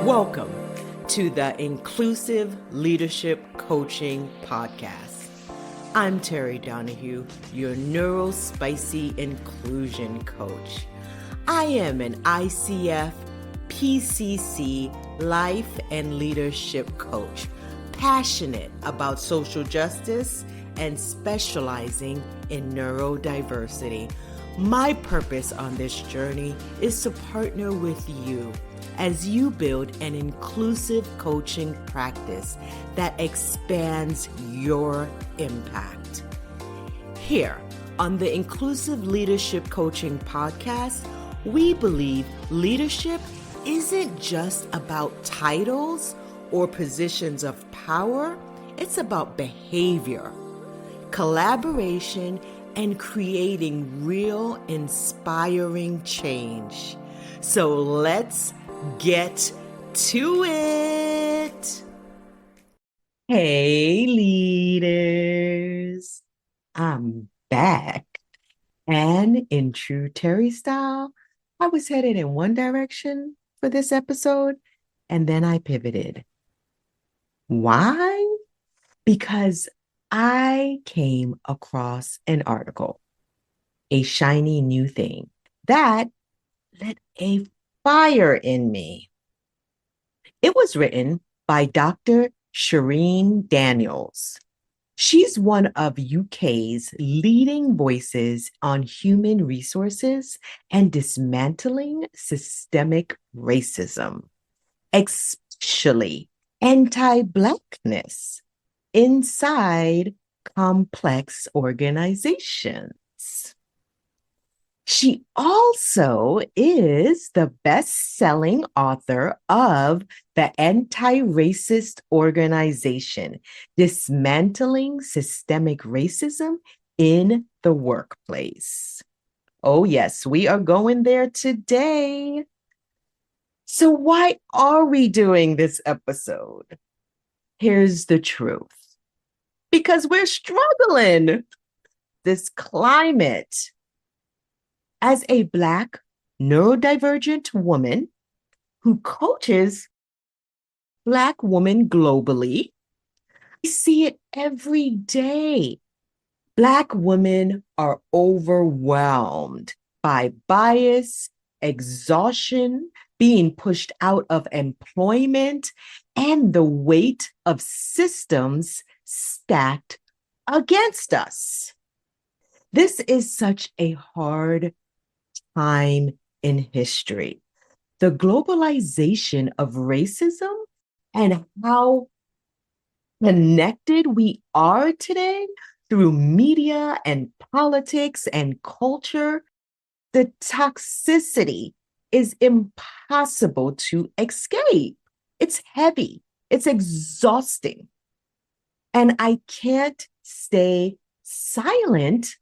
Welcome to the Inclusive Leadership Coaching Podcast. I'm Terri Donahue, your neurospicy inclusion coach. I am an ICF PCC life and leadership coach, passionate about social justice and specializing in neurodiversity. My purpose on this journey is to partner with you as you build an inclusive coaching practice that expands your impact. Here on the Inclusive Leadership Coaching Podcast, we believe leadership isn't just about titles or positions of power. It's about behavior, collaboration, and creating real, inspiring change. So let's get to it. Hey, leaders. I'm back. And in true Terri style, I was headed in one direction for this episode, and then I pivoted. Why? Because I came across an article, a shiny new thing that lit a fire in me. It was written by Dr. Shireen Daniels. She's one of UK's leading voices on human resources and dismantling systemic racism, especially anti-Blackness inside complex organizations. She also is the best-selling author of the anti-racist organization, Dismantling Systemic Racism in the Workplace. Oh, yes, we are going there today. So why are we doing this episode? Here's the truth. Because we're struggling this climate. As a Black neurodivergent woman who coaches Black women globally, I see it every day. Black women are overwhelmed by bias, exhaustion, being pushed out of employment, and the weight of systems stacked against us. This is such a hard time in history. The globalization of racism and how connected we are today through media and politics and culture, the toxicity is impossible to escape. It's heavy, it's exhausting. And I can't stay silent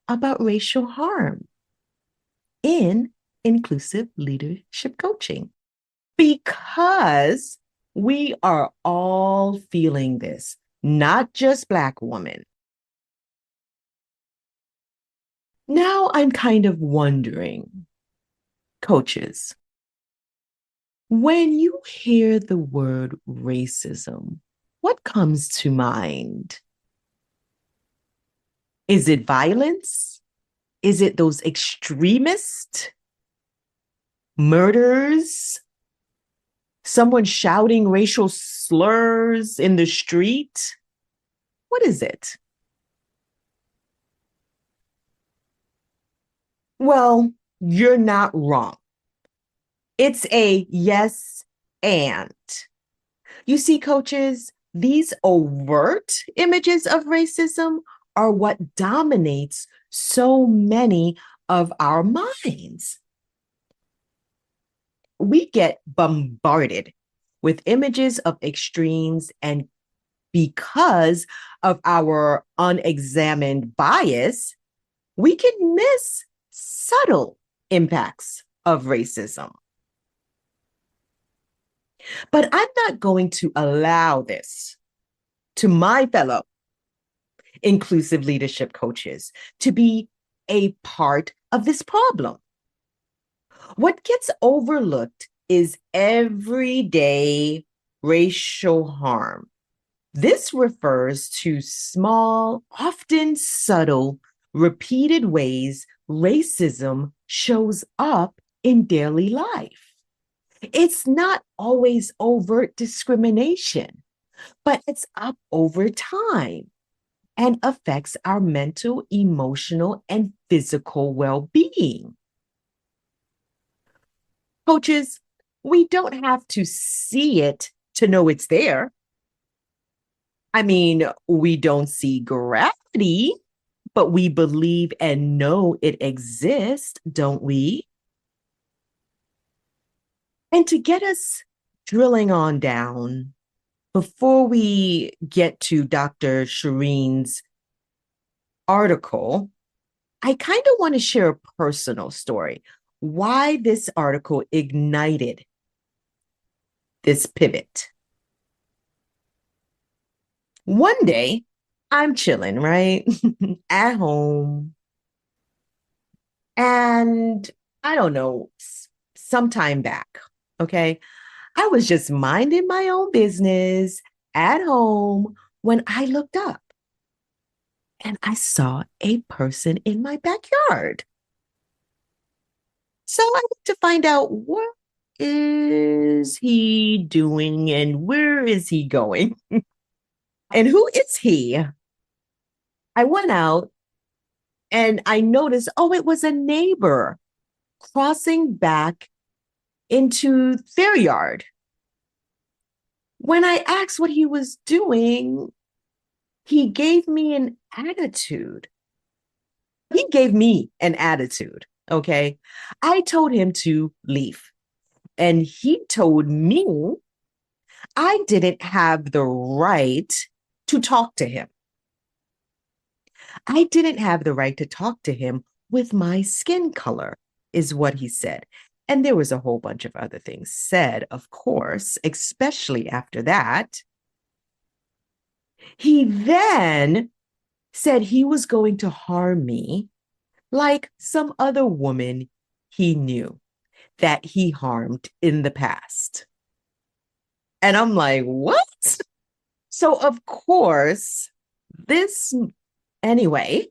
about racial harm in inclusive leadership coaching, because we are all feeling this, not just Black women. Now I'm kind of wondering, coaches, when you hear the word racism, what comes to mind? Is it violence? Is it those extremists? Murders? Someone shouting racial slurs in the street? What is it? Well, you're not wrong. It's a yes and. You see, coaches, these overt images of racism are what dominates so many of our minds. We get bombarded with images of extremes, and because of our unexamined bias, we can miss subtle impacts of racism. But I'm not going to allow this to my fellow inclusive leadership coaches to be a part of this problem. What gets overlooked is everyday racial harm. This refers to small, often subtle, repeated ways racism shows up in daily life. It's not always overt discrimination, but it's up over time and affects our mental, emotional, and physical well being. Coaches, we don't have to see it to know it's there. I mean, we don't see gravity, but we believe and know it exists, don't we? And to get us drilling on down, before we get to Dr. Shireen's article, I kind of want to share a personal story. Why this article ignited this pivot. One day, I'm chilling, right? At home. And I don't know, sometime back, okay? I was just minding my own business at home when I looked up and I saw a person in my backyard. So I went to find out what is he doing and where is he going and who is he? I went out and I noticed, oh, it was a neighbor crossing back into their yard. When I asked what he was doing, he gave me an attitude. He gave me an attitude, okay? I told him to leave. And he told me I didn't have the right to talk to him. I didn't have the right to talk to him with my skin color, is what he said. And there was a whole bunch of other things said, of course, especially after that. He then said he was going to harm me like some other woman he knew that he harmed in the past. And I'm like, what? So, of course, anyway,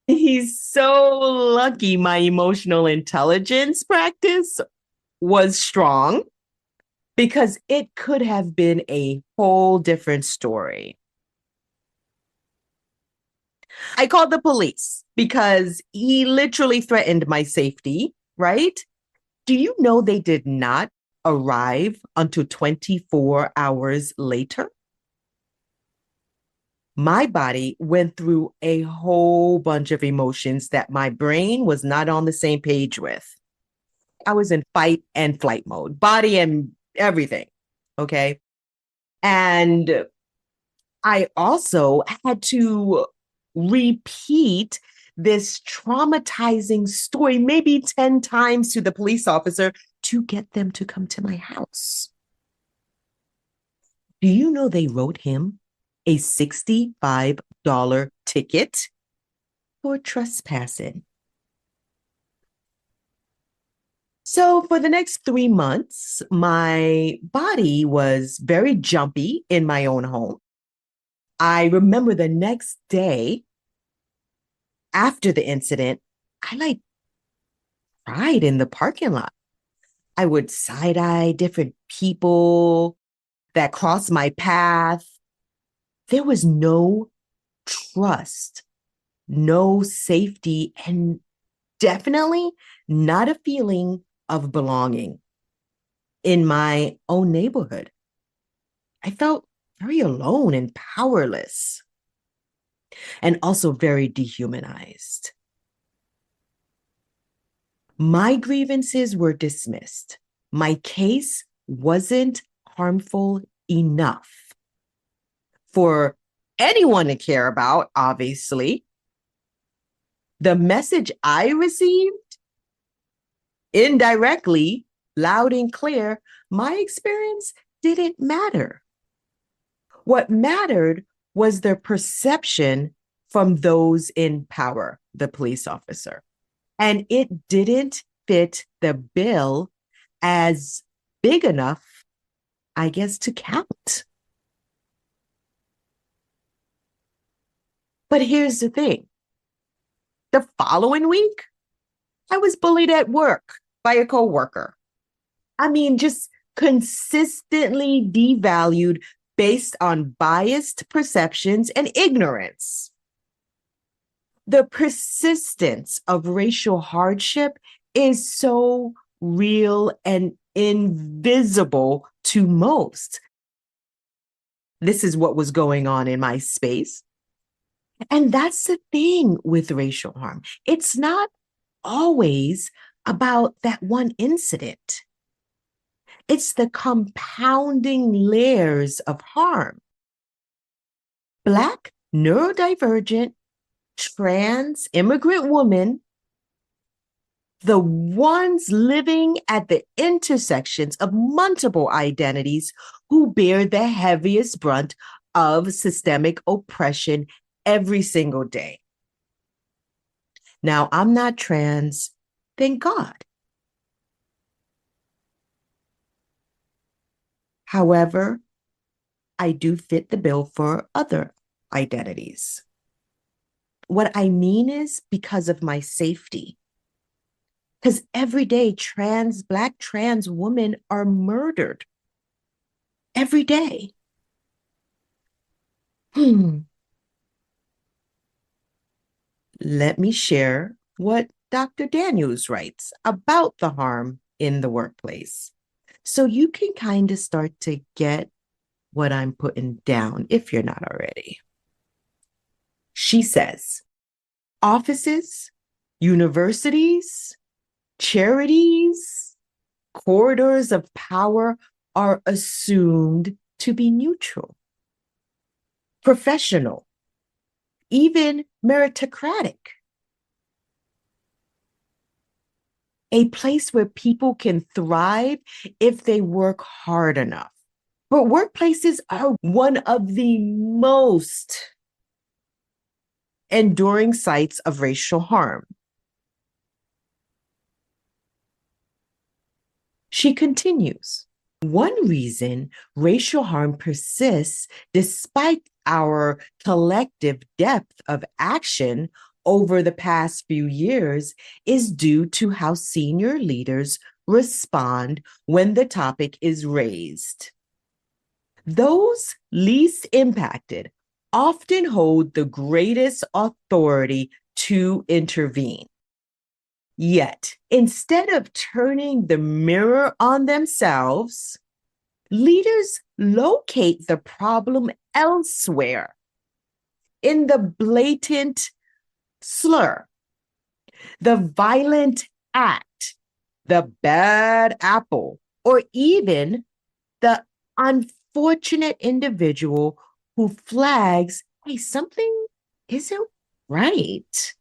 he's so lucky my emotional intelligence practice was strong because it could have been a whole different story. I called the police because he literally threatened my safety, right? Do you know they did not arrive until 24 hours later? My body went through a whole bunch of emotions that my brain was not on the same page with. I was in fight and flight mode, body and everything. Okay. And I also had to repeat this traumatizing story, maybe 10 times to the police officer to get them to come to my house. Do you know they wrote him a $65 ticket for trespassing? So for the next 3 months, my body was very jumpy in my own home. I remember the next day after the incident, I cried in the parking lot. I would side-eye different people that crossed my path. There was no trust, no safety, and definitely not a feeling of belonging in my own neighborhood. I felt very alone and powerless, and also very dehumanized. My grievances were dismissed. My case wasn't harmful enough for anyone to care about, obviously. The message I received, indirectly, loud and clear, my experience didn't matter. What mattered was the perception from those in power, the police officer. And it didn't fit the bill as big enough, I guess, to count. But here's the thing. The following week, I was bullied at work by a coworker. I mean, just consistently devalued based on biased perceptions and ignorance. The persistence of racial hardship is so real and invisible to most. This is what was going on in my space. And that's the thing with racial harm. It's not always about that one incident. It's the compounding layers of harm. Black, neurodivergent, trans, immigrant women, the ones living at the intersections of multiple identities who bear the heaviest brunt of systemic oppression every single day. Now, I'm not trans, thank God. However, I do fit the bill for other identities. What I mean is because of my safety. Because every day, Black trans women are murdered. Every day. Let me share what Dr. Daniels writes about the harm in the workplace. So you can kind of start to get what I'm putting down if you're not already. She says, offices, universities, charities, corridors of power are assumed to be neutral, professional, even meritocratic. A place where people can thrive if they work hard enough. But workplaces are one of the most enduring sites of racial harm. She continues, one reason racial harm persists despite our collective depth of action over the past few years is due to how senior leaders respond when the topic is raised. Those least impacted often hold the greatest authority to intervene. Yet, instead of turning the mirror on themselves, leaders locate the problem elsewhere in the blatant slur, the violent act, the bad apple, or even the unfortunate individual who flags, hey, something isn't right.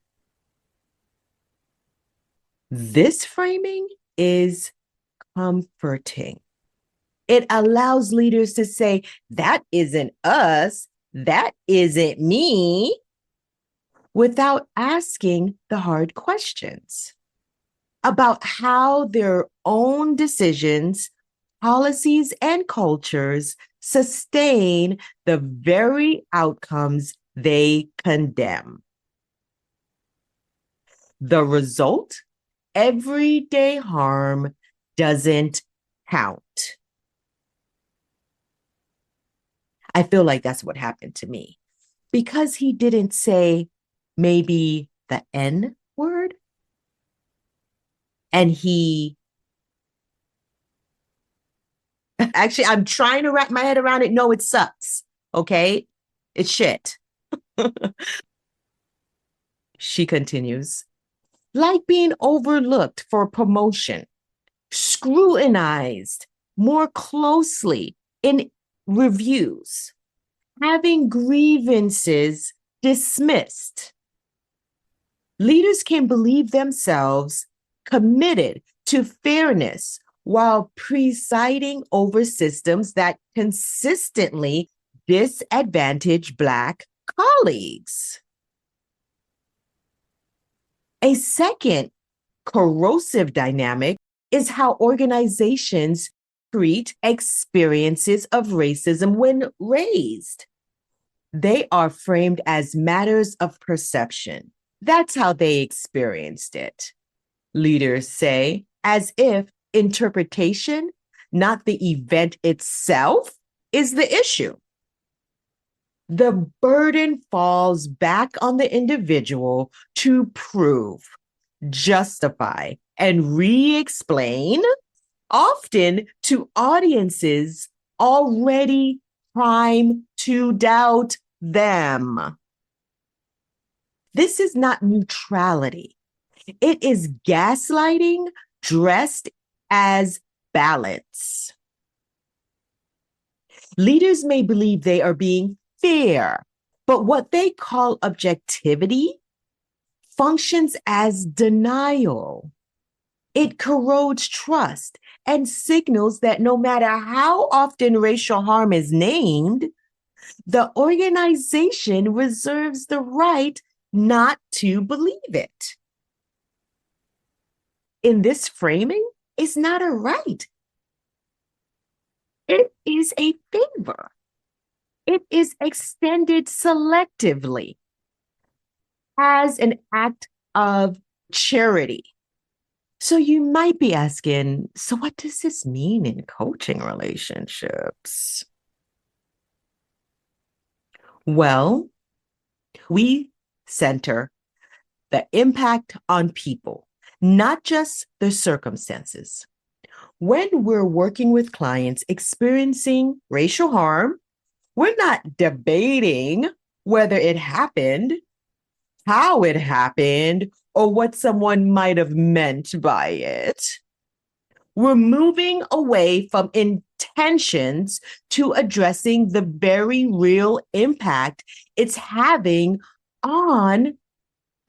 This framing is comforting. It allows leaders to say, that isn't us, that isn't me, without asking the hard questions about how their own decisions, policies, and cultures sustain the very outcomes they condemn. The result? Everyday harm doesn't count. I feel like that's what happened to me. Because he didn't say maybe the N word, and he actually, I'm trying to wrap my head around it. No, it sucks. Okay? It's shit. She continues, like being overlooked for promotion, scrutinized more closely in reviews, having grievances dismissed. Leaders can believe themselves committed to fairness while presiding over systems that consistently disadvantage Black colleagues. A second corrosive dynamic is how organizations concrete experiences of racism when raised. They are framed as matters of perception. That's how they experienced it. Leaders say, as if interpretation, not the event itself, is the issue. The burden falls back on the individual to prove, justify, and re-explain, often to audiences already primed to doubt them. This is not neutrality. It is gaslighting dressed as balance. Leaders may believe they are being fair, but what they call objectivity functions as denial. It corrodes trust and signals that no matter how often racial harm is named, the organization reserves the right not to believe it. In this framing, it's not a right. It is a favor. It is extended selectively as an act of charity. So you might be asking, so what does this mean in coaching relationships? Well, we center the impact on people, not just the circumstances. When we're working with clients experiencing racial harm, we're not debating whether it happened, how it happened, or what someone might have meant by it. We're moving away from intentions to addressing the very real impact it's having on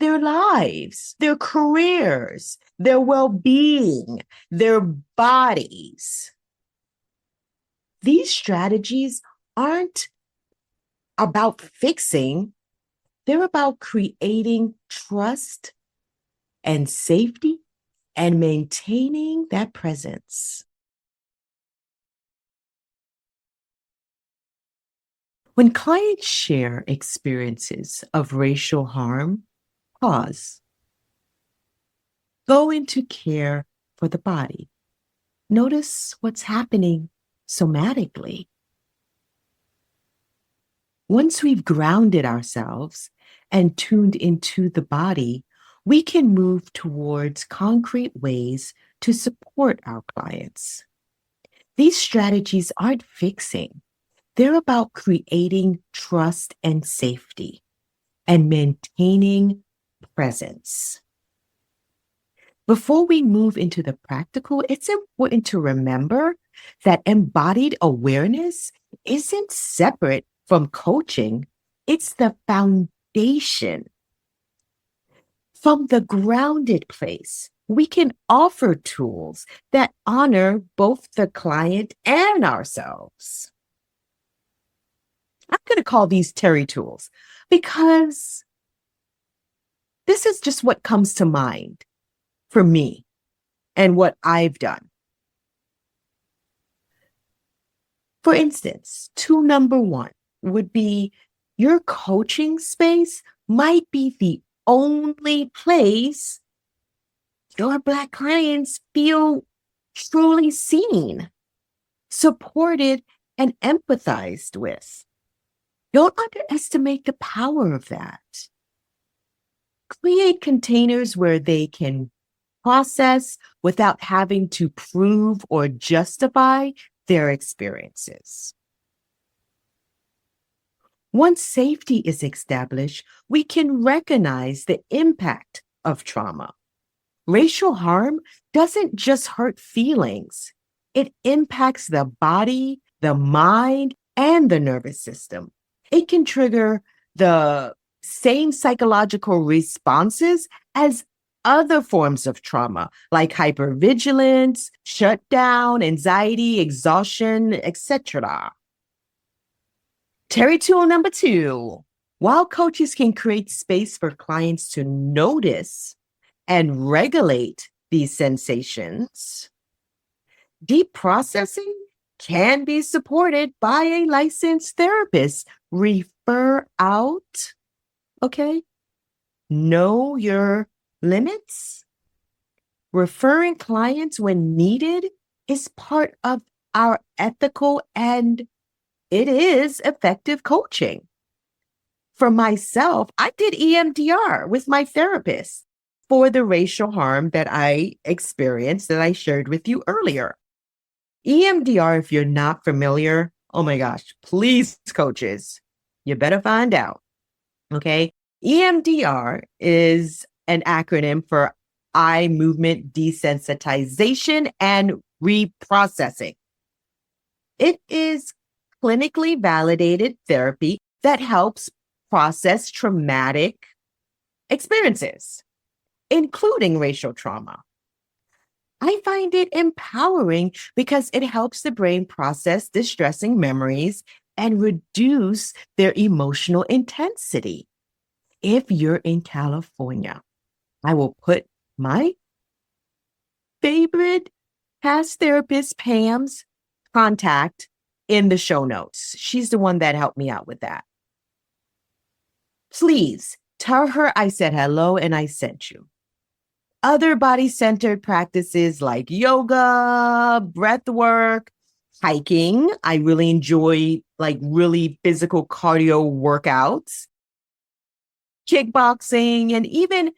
their lives, their careers, their well-being, their bodies. These strategies aren't about fixing, they're about creating trust and safety and maintaining that presence. When clients share experiences of racial harm, pause. Go into care for the body. Notice what's happening somatically. Once we've grounded ourselves and tuned into the body, we can move towards concrete ways to support our clients. These strategies aren't fixing. They're about creating trust and safety and maintaining presence. Before we move into the practical, it's important to remember that embodied awareness isn't separate from coaching. It's the foundation. From the grounded place, we can offer tools that honor both the client and ourselves. I'm going to call these Terri Tools because this is just what comes to mind for me and what I've done. For instance, tool number one would be your coaching space might be the only place your Black clients feel truly seen, supported, and empathized with. Don't underestimate the power of that. Create containers where they can process without having to prove or justify their experiences. Once safety is established, we can recognize the impact of trauma. Racial harm doesn't just hurt feelings. It impacts the body, the mind, and the nervous system. It can trigger the same psychological responses as other forms of trauma, like hypervigilance, shutdown, anxiety, exhaustion, etc. Terri tool number two. While coaches can create space for clients to notice and regulate these sensations, Deep processing can be supported by a licensed therapist. Refer out, okay? Know your limits. Referring clients when needed is part of our ethical and it is effective coaching. For myself, I did EMDR with my therapist for the racial harm that I experienced that I shared with you earlier. EMDR, if you're not familiar, oh my gosh, please, coaches, you better find out. Okay. EMDR is an acronym for eye movement desensitization and reprocessing. It is clinically validated therapy that helps process traumatic experiences, including racial trauma. I find it empowering because it helps the brain process distressing memories and reduce their emotional intensity. If you're in California, I will put my favorite past therapist, Pam's contact in the show notes. She's the one that helped me out with that. Please tell her I said hello and I sent you. Other body-centered practices like yoga, breath work, hiking. I really enjoy like really physical cardio workouts, kickboxing, and even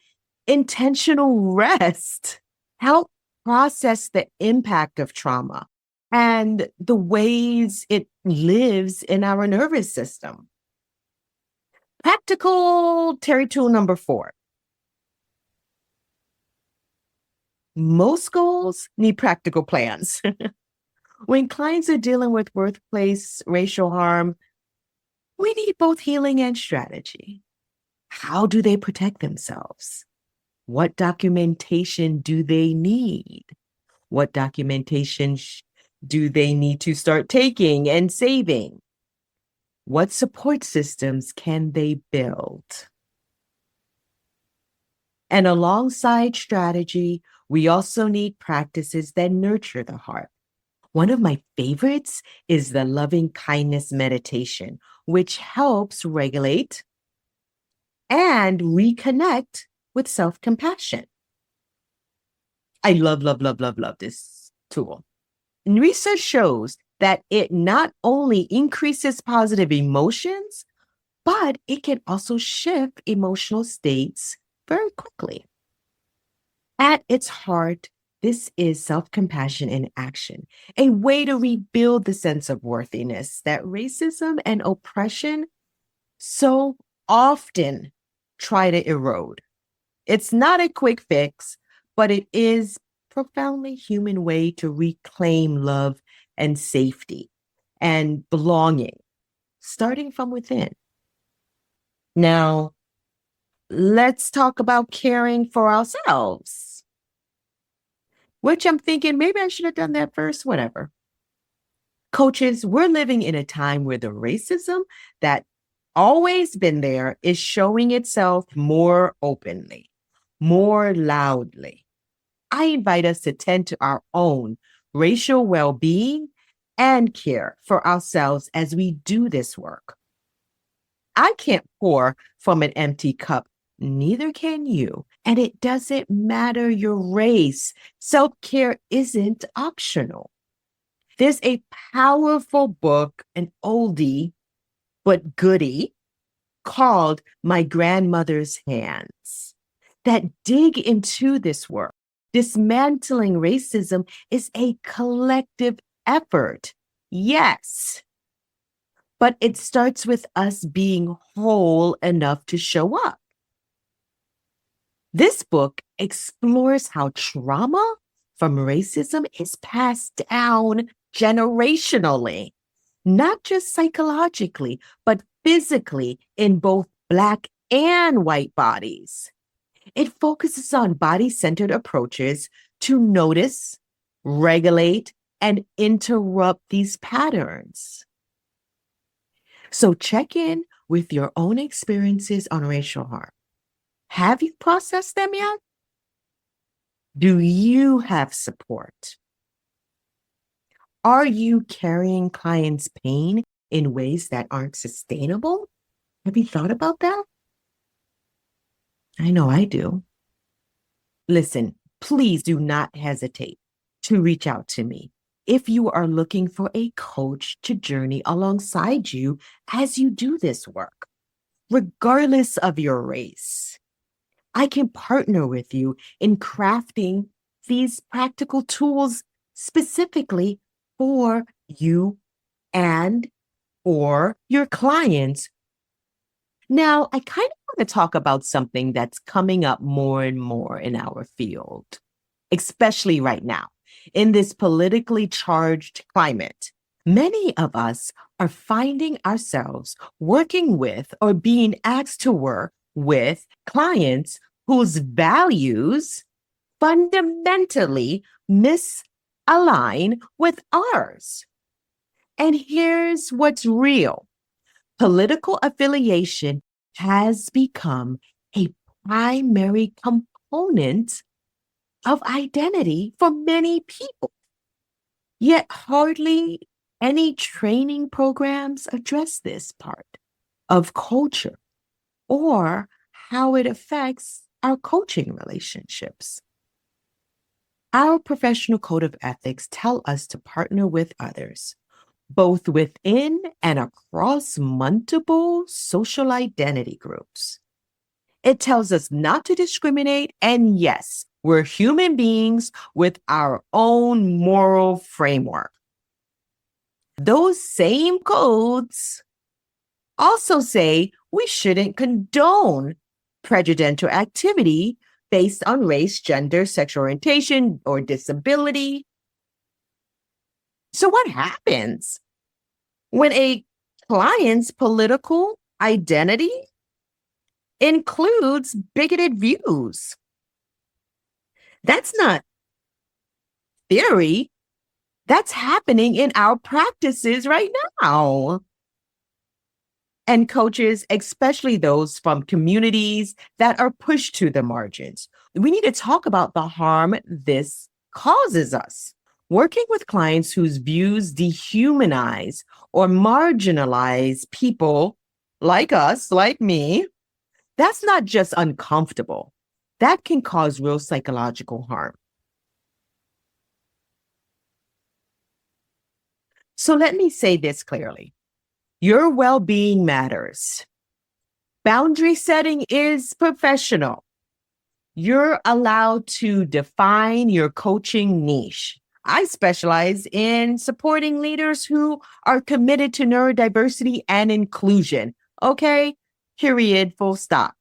intentional rest help process the impact of trauma and the ways it lives in our nervous system. Practical Terri tool number 4. Most goals need practical plans. When clients are dealing with workplace racial harm, we need both healing and strategy. How do they protect themselves? What documentation do they need? What documentation do they need to start taking and saving? What support systems can they build? And alongside strategy, we also need practices that nurture the heart. One of my favorites is the loving kindness meditation, which helps regulate and reconnect with self-compassion. I love this tool. And research shows that it not only increases positive emotions, but it can also shift emotional states very quickly. At its heart, this is self-compassion in action, a way to rebuild the sense of worthiness that racism and oppression so often try to erode. It's not a quick fix, but it is profoundly human way to reclaim love and safety and belonging, starting from within. Now, let's talk about caring for ourselves, which I'm thinking maybe I should have done that first, whatever. Coaches, we're living in a time where the racism that always been there is showing itself more openly, more loudly. I invite us to tend to our own racial well-being and care for ourselves as we do this work. I can't pour from an empty cup, neither can you. And it doesn't matter your race. Self-care isn't optional. There's a powerful book, an oldie, but goodie, called My Grandmother's Hands that dig into this work. Dismantling racism is a collective effort. Yes. But it starts with us being whole enough to show up. This book explores how trauma from racism is passed down generationally, not just psychologically, but physically in both Black and white bodies. It focuses on body-centered approaches to notice, regulate, and interrupt these patterns. So check in with your own experiences on racial harm. Have you processed them yet? Do you have support? Are you carrying clients' pain in ways that aren't sustainable? Have you thought about that? I know I do. Listen, please do not hesitate to reach out to me if you are looking for a coach to journey alongside you as you do this work, regardless of your race. I can partner with you in crafting these practical tools specifically for you and or your clients. Now, I kind of want to talk about something that's coming up more and more in our field, especially right now in this politically charged climate. Many of us are finding ourselves working with or being asked to work with clients whose values fundamentally misalign with ours. And here's what's real: political affiliation has become a primary component of identity for many people. Yet hardly any training programs address this part of culture or how it affects our coaching relationships. Our professional code of ethics tell us to partner with others, both within and across multiple social identity groups. It tells us not to discriminate, and yes, we're human beings with our own moral framework. Those same codes also say we shouldn't condone prejudicial activity based on race, gender, sexual orientation, or disability. So what happens when a client's political identity includes bigoted views? That's not theory. That's happening in our practices right now. And coaches, especially those from communities that are pushed to the margins, we need to talk about the harm this causes us. Working with clients whose views dehumanize or marginalize people like us, like me, that's not just uncomfortable. That can cause real psychological harm. So let me say this clearly. Your well-being matters. Boundary setting is professional. You're allowed to define your coaching niche. I specialize in supporting leaders who are committed to neurodiversity and inclusion. Okay, period, full stop.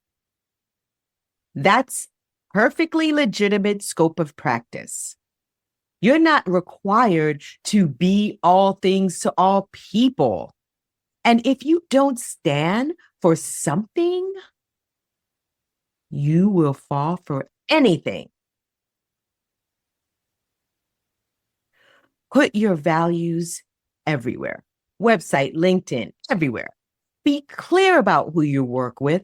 That's perfectly legitimate scope of practice. You're not required to be all things to all people. And if you don't stand for something, you will fall for anything. Put your values everywhere. Website, LinkedIn, everywhere. Be clear about who you work with,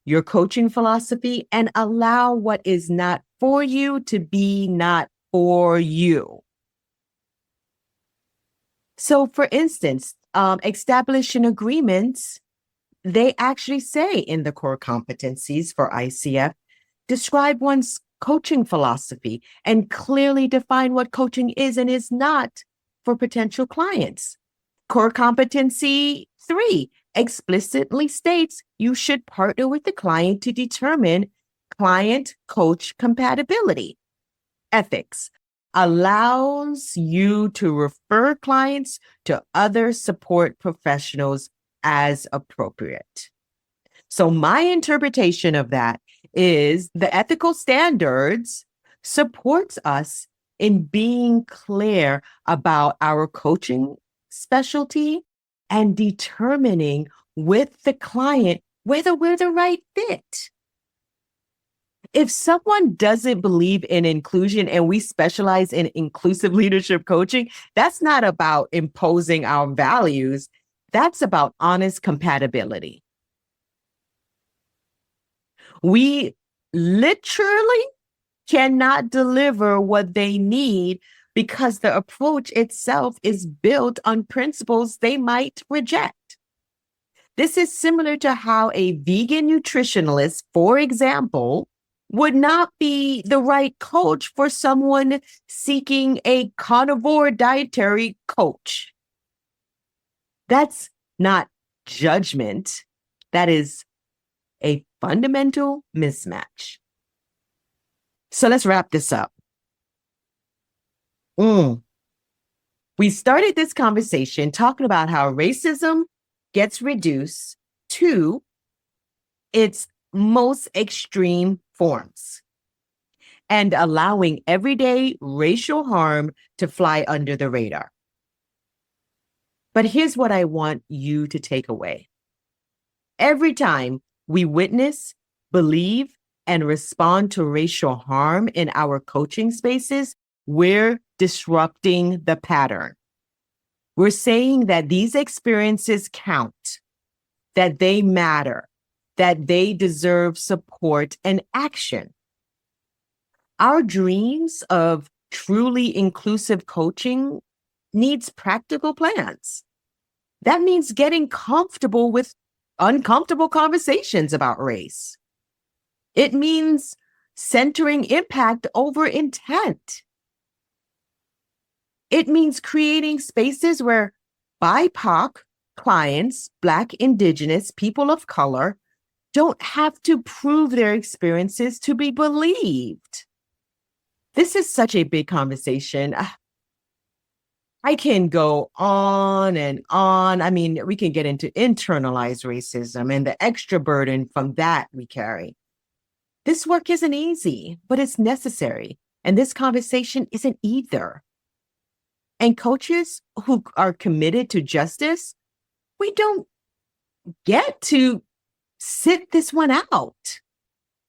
your coaching philosophy, and allow what is not for you to be not for you. So, for instance, establishing agreements, they actually say in the core competencies for ICF, describe one's coaching philosophy and clearly define what coaching is and is not for potential clients. Core competency 3 explicitly states you should partner with the client to determine client-coach compatibility. Ethics allows you to refer clients to other support professionals as appropriate. So my interpretation of that is the ethical standards supports us in being clear about our coaching specialty and determining with the client whether we're the right fit. If someone doesn't believe in inclusion and we specialize in inclusive leadership coaching, that's not about imposing our values. That's about honest compatibility. We literally cannot deliver what they need because the approach itself is built on principles they might reject. This is similar to how a vegan nutritionalist, for example, would not be the right coach for someone seeking a carnivore dietary coach. That's not judgment. That is a fundamental mismatch. So let's wrap this up. We started this conversation talking about how racism gets reduced to its most extreme forms and allowing everyday racial harm to fly under the radar. But here's what I want you to take away. Every time we witness, believe, and respond to racial harm in our coaching spaces, we're disrupting the pattern. We're saying that these experiences count, that they matter, that they deserve support and action. Our dreams of truly inclusive coaching needs practical plans. That means getting comfortable with uncomfortable conversations about race. It means centering impact over intent. It means creating spaces where BIPOC clients, Black, Indigenous, people of color, don't have to prove their experiences to be believed. This is such a big conversation. I can go on and on. I mean, we can get into internalized racism and the extra burden from that we carry. This work isn't easy, but it's necessary. And this conversation isn't either. And coaches who are committed to justice, we don't get to sit this one out.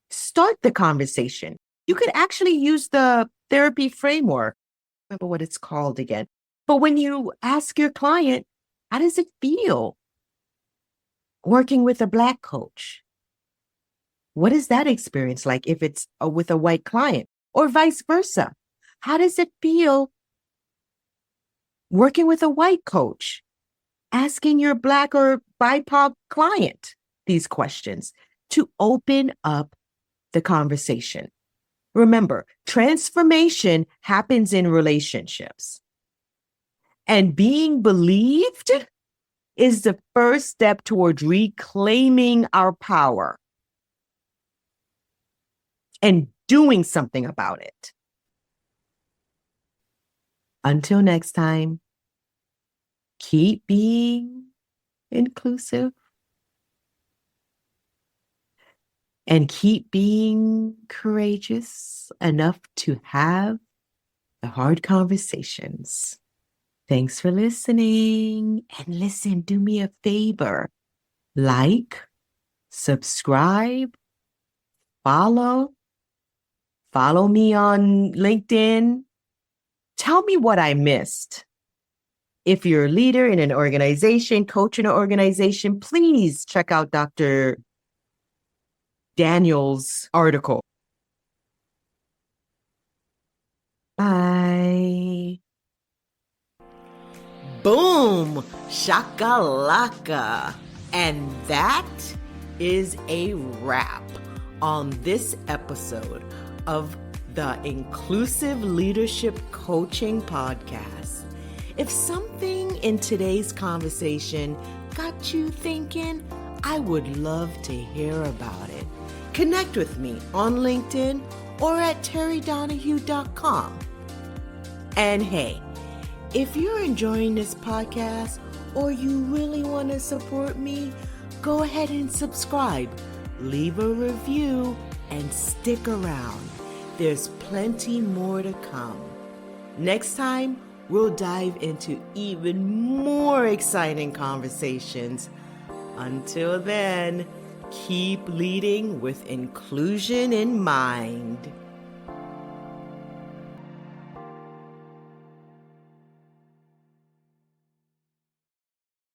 Start the conversation. You could actually use the therapy framework. I don't remember what it's called again. But when you ask your client, how does it feel working with a Black coach? What is that experience like if it's with a white client, or vice versa? How does it feel working with a white coach? Asking your Black or BIPOC client these questions to open up the conversation. Remember, transformation happens in relationships. And being believed is the first step towards reclaiming our power and doing something about it. Until next time, keep being inclusive and keep being courageous enough to have the hard conversations. Thanks for listening. And listen, do me a favor. Like, subscribe, follow me on LinkedIn. Tell me what I missed. If you're a leader in an organization, coach in an organization, please check out Dr. Daniel's article. Bye. Boom! Shakalaka! And that is a wrap on this episode of the Inclusive Leadership Coaching Podcast. If something in today's conversation got you thinking, I would love to hear about it. Connect with me on LinkedIn or at terridonahue.com. And hey, if you're enjoying this podcast or you really want to support me, go ahead and subscribe, leave a review, and stick around. There's plenty more to come. Next time, we'll dive into even more exciting conversations. Until then, keep leading with inclusion in mind.